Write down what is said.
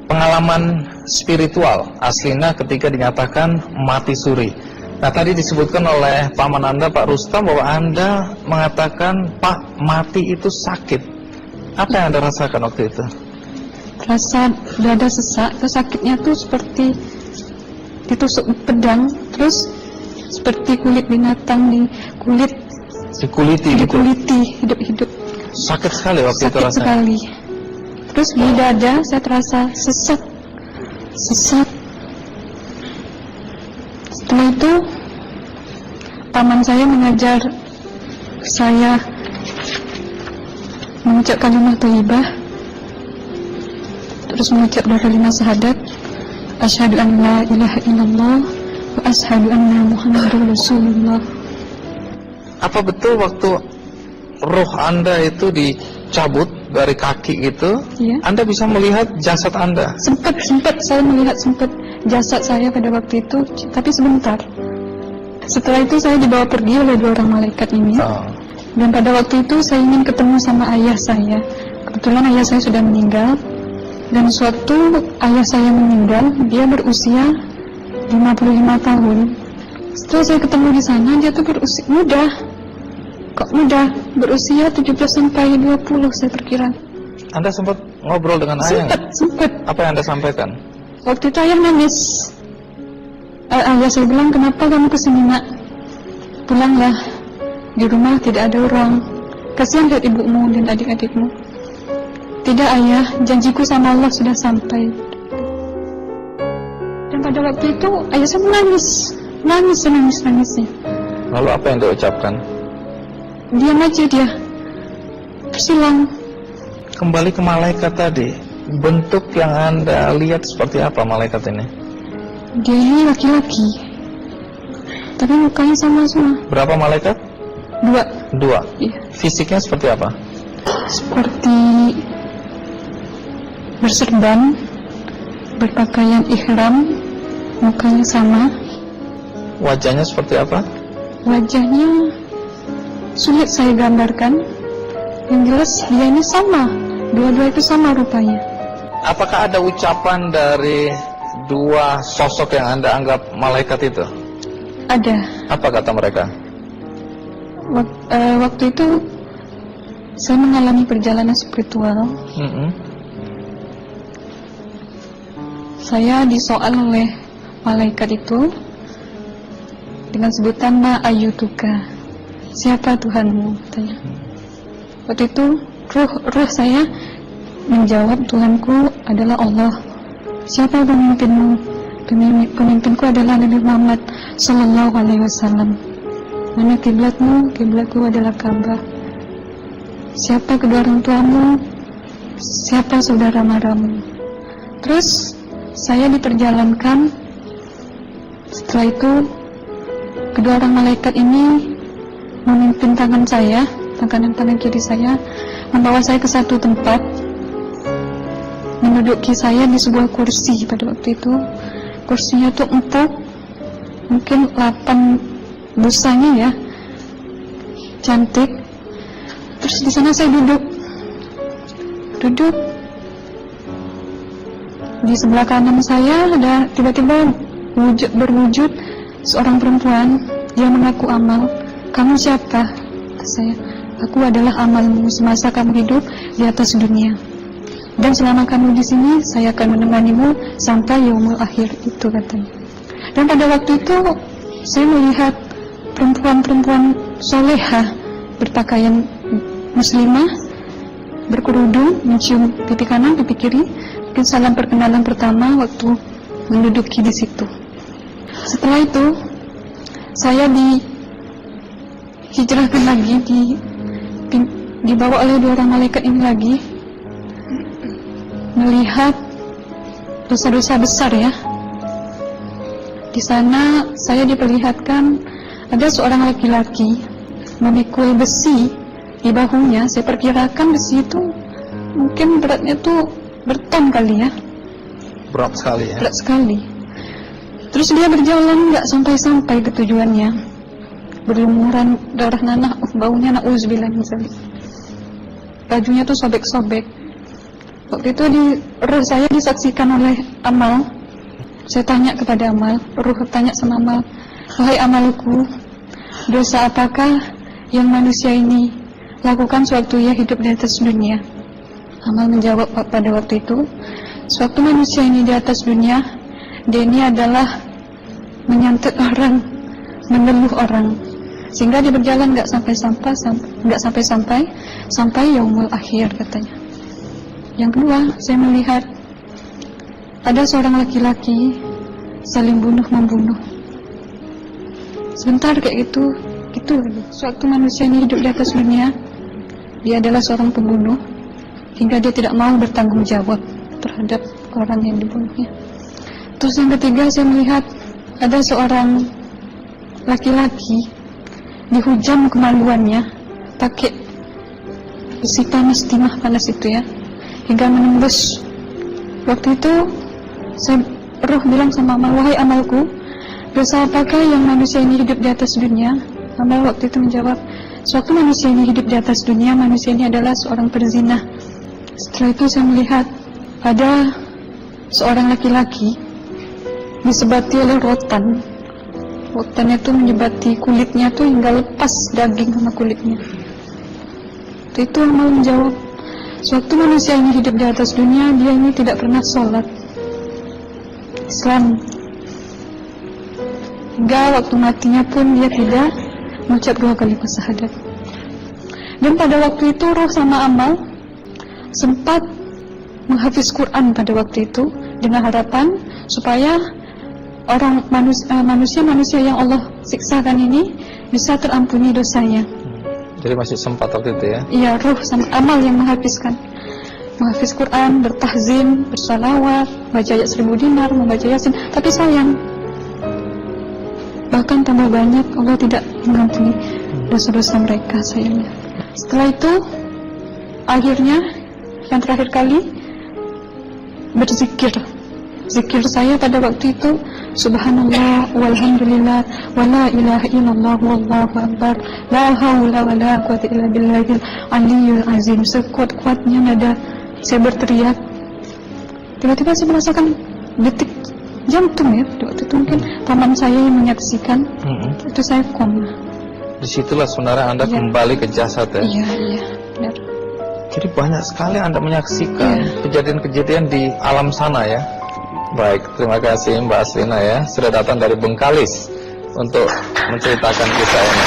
pengalaman spiritual aslinya ketika dinyatakan mati suri. Nah, tadi disebutkan oleh paman Anda, Pak Rustam, bahwa Anda mengatakan, Pak, mati itu sakit. Apa yang Anda rasakan waktu itu? Rasa dada sesak, terus sakitnya tuh seperti ditusuk pedang, terus seperti kulit binatang dikuliti hidup-hidup. Sakit sekali waktu itu rasanya? Sakit sekali. Terus di dada saya terasa sesak. Setelah itu paman saya mengajar saya mengucap kalimat thayyibah, terus mengucap doa kalimat syahadat, asyhadu an la ilaha illallah wa asyhadu anna muhammadar rasulullah. Apa betul waktu roh Anda itu dicabut dari kaki itu, ya, Anda bisa melihat jasad Anda? Sempat saya melihat jasad saya pada waktu itu, tapi sebentar. Setelah itu saya dibawa pergi oleh 2 orang malaikat ini. Dan pada waktu itu saya ingin ketemu sama ayah saya. Kebetulan ayah saya sudah meninggal. Dan suatu ayah saya meninggal, dia berusia 55 tahun. Setelah saya ketemu di sana, dia tuh berusia muda. Kok muda? Berusia 17 sampai 20 saya perkira. Anda sempat ngobrol dengan ayah? Sempat. Apa yang Anda sampaikan? Waktu itu ayah nangis. Ayah saya bilang, kenapa kamu kesini nak? Pulanglah. Di rumah tidak ada orang. Kasihan lihat ibumu dan adik-adikmu. Tidak ayah, janjiku sama Allah sudah sampai. Dan pada waktu itu ayah saya menangis. Lalu apa yang dia ucapkan? Diam aja dia. Tersilang. Kembali ke malaikat tadi, bentuk yang Anda lihat seperti apa malaikat ini? Dia ini laki-laki, tapi mukanya sama semua. Berapa malaikat? 2. Iya. Fisiknya seperti apa? Seperti berserban, berpakaian ihram, mukanya sama. Wajahnya seperti apa? Wajahnya sulit saya gambarkan. Yang jelas dia ini sama, dua-dua itu sama rupanya. Apakah ada ucapan dari 2 sosok yang Anda anggap malaikat itu? Ada. Apa kata mereka? Waktu itu saya mengalami perjalanan spiritual. Saya disoal oleh malaikat itu dengan sebutan ma ayyutuka, siapa Tuhanmu, katanya. Waktu itu ruh saya menjawab, Tuhanku adalah Allah. Siapa pemimpinmu? Pemimpinku adalah Nabi Muhammad Sallallahu Alaihi Wasallam. Mana kiblatmu? Kiblatku adalah Ka'bah. Siapa kedua orang tuamu? Siapa saudara maramu? Terus saya diperjalankan. Setelah itu kedua orang malaikat ini memimpin tangan saya, tangan kiri saya, membawa saya ke satu tempat, menduduki saya di sebuah kursi. Pada waktu itu kursinya tuh empuk, mungkin 8 busanya ya, cantik. Terus di sana saya duduk. Di sebelah kanan saya ada tiba-tiba berwujud seorang perempuan. Dia mengaku amal. Kamu siapa? Kata saya. Aku adalah amalmu semasa kamu hidup di atas dunia. Dan selama kamu di sini, saya akan menemanimu sampai yaumul akhir, itu katanya. Dan pada waktu itu saya melihat perempuan-perempuan solehah berpakaian muslimah, berkerudung, mencium pipi kanan, pipi kiri. Mungkin salam perkenalan pertama waktu menduduki di situ. Setelah itu saya dihijrahkan lagi, dibawa oleh 2 orang malaikat ini lagi, melihat dosa-dosa besar ya. Di sana saya diperlihatkan ada seorang laki-laki memikul besi di bahunya. Saya perkirakan besi itu mungkin beratnya tuh berton kali ya. Berat sekali ya. Berat sekali. Terus dia berjalan nggak sampai ke tujuannya, berlumuran darah nanah, baunya na'udzubillah misalnya. Bajunya tuh sobek-sobek. Waktu itu roh saya disaksikan oleh Amal. Saya tanya kepada Amal, roh tanya sama Amal, wahai Amalku, dosa apakah yang manusia ini lakukan sewaktu ia hidup di atas dunia? Amal menjawab pada waktu itu, sewaktu manusia ini di atas dunia, dia ini adalah menyantet orang, meneluh orang, sehingga dia berjalan nggak sampai yaumul akhir katanya. Yang kedua, saya melihat ada seorang laki-laki saling bunuh-membunuh. Sebentar kayak gitu lagi. Sewaktu manusia ini hidup di atas dunia, dia adalah seorang pembunuh, hingga dia tidak mau bertanggung jawab terhadap orang yang dibunuhnya. Terus yang ketiga, saya melihat ada seorang laki-laki dihujam kemaluannya pakai besi panas, timah panas itu ya, hingga menembus. Waktu itu roh bilang sama Amal, wahai Amalku, dosa apakah yang manusia ini hidup di atas dunia? Amal waktu itu menjawab, sewaktu manusia ini hidup di atas dunia, manusia ini adalah seorang perzina. Setelah itu saya melihat ada seorang laki-laki disebati oleh rotan. Rotannya itu menyebati kulitnya tuh hingga lepas daging sama kulitnya. Itu Amal menjawab, sewaktu manusia ini hidup di atas dunia, dia ini tidak pernah sholat Islam, hingga waktu matinya pun dia tidak mengucap 2 kalimat syahadat. Dan pada waktu itu roh sama Amal sempat menghafiz Quran pada waktu itu dengan harapan supaya orang manusia yang Allah siksakan ini bisa terampuni dosanya. Jadi masih sempat waktu itu ya? Iya, roh sama Amal yang menghafizkan, menghafiz Quran, bertahzim, bersalawat, baca ayat 1000 dinar, membaca Yasin. Tapi sayang, bahkan tambah banyak, Allah tidak mengampuni dosa-dosa mereka, sayangnya. Setelah itu, akhirnya yang terakhir kali berzikir. Zikir saya pada waktu itu, subhanallah, walhamdulillah, wala ilaha illallah, wallahu akbar, la hawla wa la quwwata illa billahil aliyyil azim. Sekuat-kuatnya nada saya berteriak. Tiba-tiba saya merasakan detik jantung ya. Waktu itu mungkin paman saya yang menyaksikan. Itu saya koma. Disitulah sebenarnya Anda kembali ke jasad ya? Iya, benar. Jadi banyak sekali Anda menyaksikan kejadian-kejadian di alam sana ya. Baik, terima kasih Mbak Aslina ya, sudah datang dari Bengkalis untuk menceritakan kisah ini.